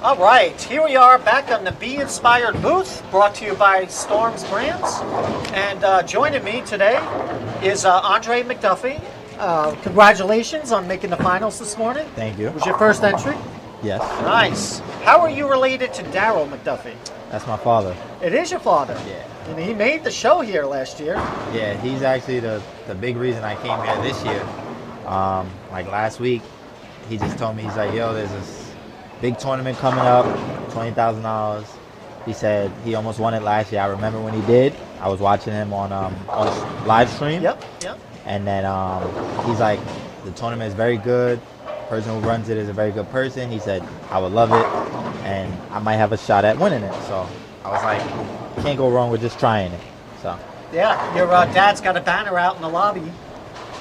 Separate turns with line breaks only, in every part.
All right, here we are back on the Be Inspired booth, brought to you by Storms Brands. And joining me today is Andre McDuffie. Congratulations on making the finals this morning.
Thank you.
It was your first entry?
Yes.
Nice. How are you related to Daryl McDuffie?
That's my father.
It is your father?
Yeah.
And he made the show here last year.
Yeah, he's actually the big reason I came here this year. Like last week, he just told me, he's like, yo, there's this big tournament coming up, $20,000. He said he almost won it last year. I remember when he did. I was watching him on live stream.
Yep.
And then he's like, the tournament is very good. The person who runs it is a very good person. He said, I would love it, and I might have a shot at winning it. So I was like, can't go wrong with just trying it. So
yeah, your dad's got a banner out in the lobby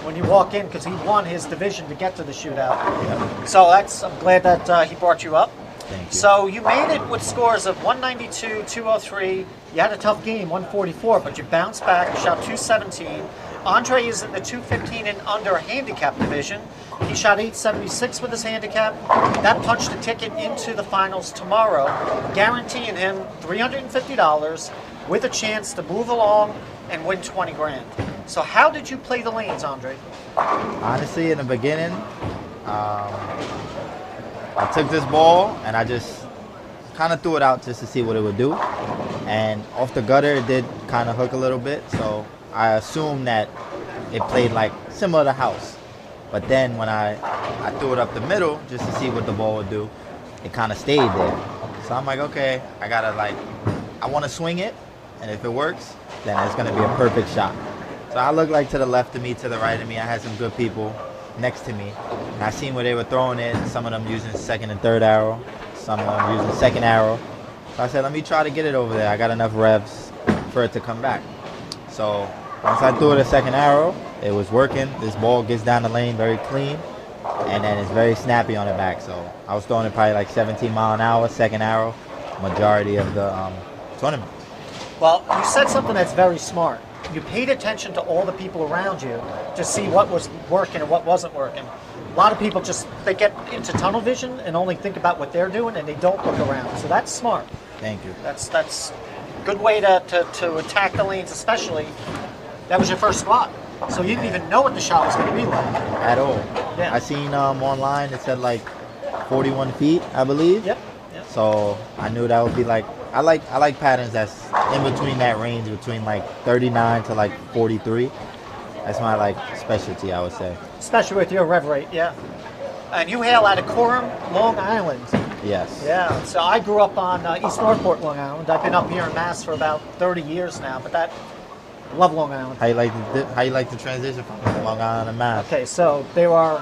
when you walk in because he won his division to get to the shootout.
Yep.
So I'm glad that he brought you up.
Thank you.
So you made it with scores of 192, 203. You had a tough game, 144, but you bounced back, you shot 217. Andre is in the 215 and under handicap division. He shot 876 with his handicap. That punched a ticket into the finals tomorrow, guaranteeing him $350 with a chance to move along and win 20 grand. So how did you play the lanes, Andre?
Honestly, in the beginning, I took this ball and I just kind of threw it out just to see what it would do. And off the gutter, it did kind of hook a little bit. So I assumed that it played like similar to house. But then when I threw it up the middle just to see what the ball would do, it kind of stayed there. So I'm like, okay, I want to swing it. And if it works, then it's going to be a perfect shot. So I looked like to the left of me, to the right of me. I had some good people next to me. And I seen where they were throwing it. Some of them using second and third arrow. Some of them using second arrow. So I said, let me try to get it over there. I got enough revs for it to come back. So once I threw it a second arrow, it was working. This ball gets down the lane very clean. And then it's very snappy on the back. So I was throwing it probably like 17 mile an hour, second arrow, majority of the tournament.
Well, you said something that's very smart. You paid attention to all the people around you to see what was working and what wasn't working. A lot of people they get into tunnel vision and only think about what they're doing and they don't look around. So that's smart.
Thank you.
That's a good way to attack the lanes, especially. That was your first spot. So you didn't even know what the shot was going to be like.
At all.
Yeah.
I seen online, it said like 41 feet, I believe.
Yep.
So I knew that would be like, I like patterns that's in between that range, between like 39 to like 43. That's my like specialty, I would say.
Especially with your rev rate, yeah. And you hail out of Coram, Long Island.
Yes.
Yeah, so I grew up on East Northport, Long Island. I've been up here in Mass for about 30 years now, but love Long Island.
How you like the transition from Long Island to Mass?
Okay, so there are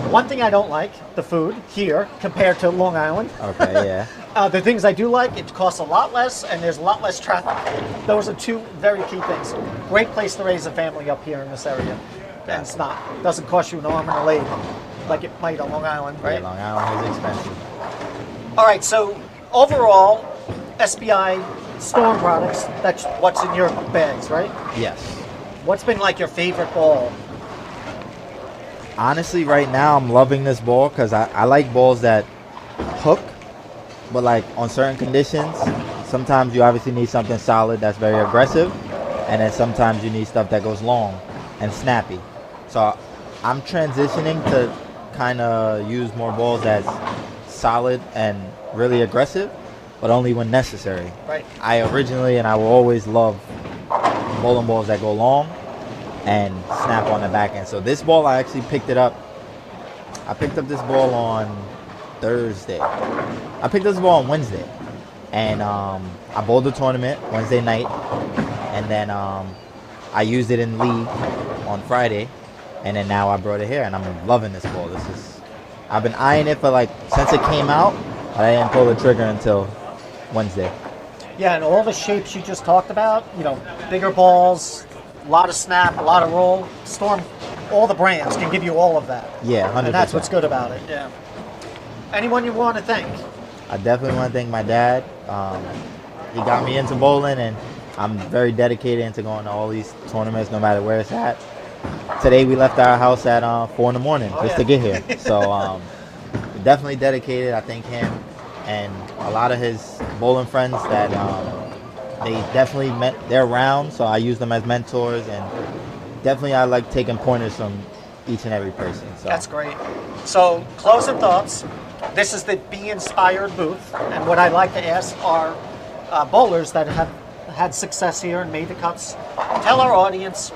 one thing I don't like, the food here compared to Long Island.
Okay, yeah.
The things I do like, it costs a lot less and there's a lot less traffic. Those are two very key things. Great place to raise a family up here in this area. And it doesn't cost you an arm and a leg like it might on Long Island, right?
Yeah, Long Island is expensive.
All right, so overall, SPI Storm products, that's what's in your bags, right?
Yes.
What's been like your favorite ball?
Honestly, right now I'm loving this ball because I like balls that hook, but like on certain conditions, sometimes you obviously need something solid that's very aggressive, and then sometimes you need stuff that goes long and snappy. So I'm transitioning to kind of use more balls that's solid and really aggressive, but only when necessary.
Right.
I originally and I will always love bowling balls that go long and snap on the back end. So this ball, I actually picked it up. I picked up this ball on Thursday. I picked up this ball on Wednesday. And I bowled the tournament Wednesday night. And then I used it in league on Friday. And then now I brought it here and I'm loving this ball. I've been eyeing it for like since it came out, but I didn't pull the trigger until Wednesday.
Yeah, and all the shapes you just talked about, bigger balls, a lot of snap, a lot of roll. Storm, all the brands can give you all of that.
Yeah, 100%.
And that's what's good about it, yeah. Anyone you want to thank?
I definitely want to thank my dad. He got me into bowling, and I'm very dedicated into going to all these tournaments, no matter where it's at. Today we left our house at 4 in the morning to get here. So definitely dedicated. I thank him. and a lot of his bowling friends that they definitely met their round, so I use them as mentors, and definitely I like taking pointers from each and every person. So.
That's great. So, closing thoughts. This is the Be Inspired booth, and what I like to ask our bowlers that have had success here and made the cuts, tell our audience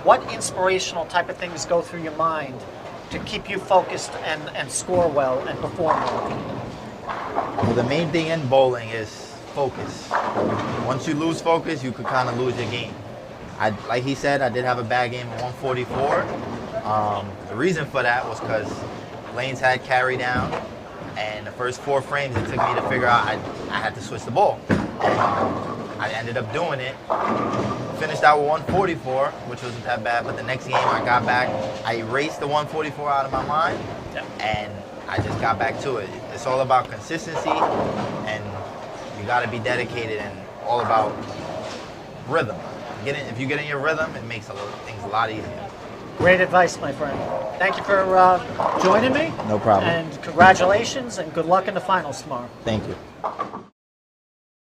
what inspirational type of things go through your mind to keep you focused and score well and perform well.
Well, the main thing in bowling is focus. Once you lose focus, you could kind of lose your game. Like he said, I did have a bad game at 144. The reason for that was because lanes had carry down, and the first 4 frames it took me to figure out I had to switch the ball. And I ended up doing it. Finished out with 144, which wasn't that bad, but the next game I got back, I erased the 144 out of my mind, and I just got back to it. It's all about consistency, and you got to be dedicated, and all about rhythm. If you get in your rhythm, it makes things a lot easier.
Great advice, my friend. Thank you for joining me.
No problem.
And congratulations, and good luck in the finals tomorrow.
Thank you.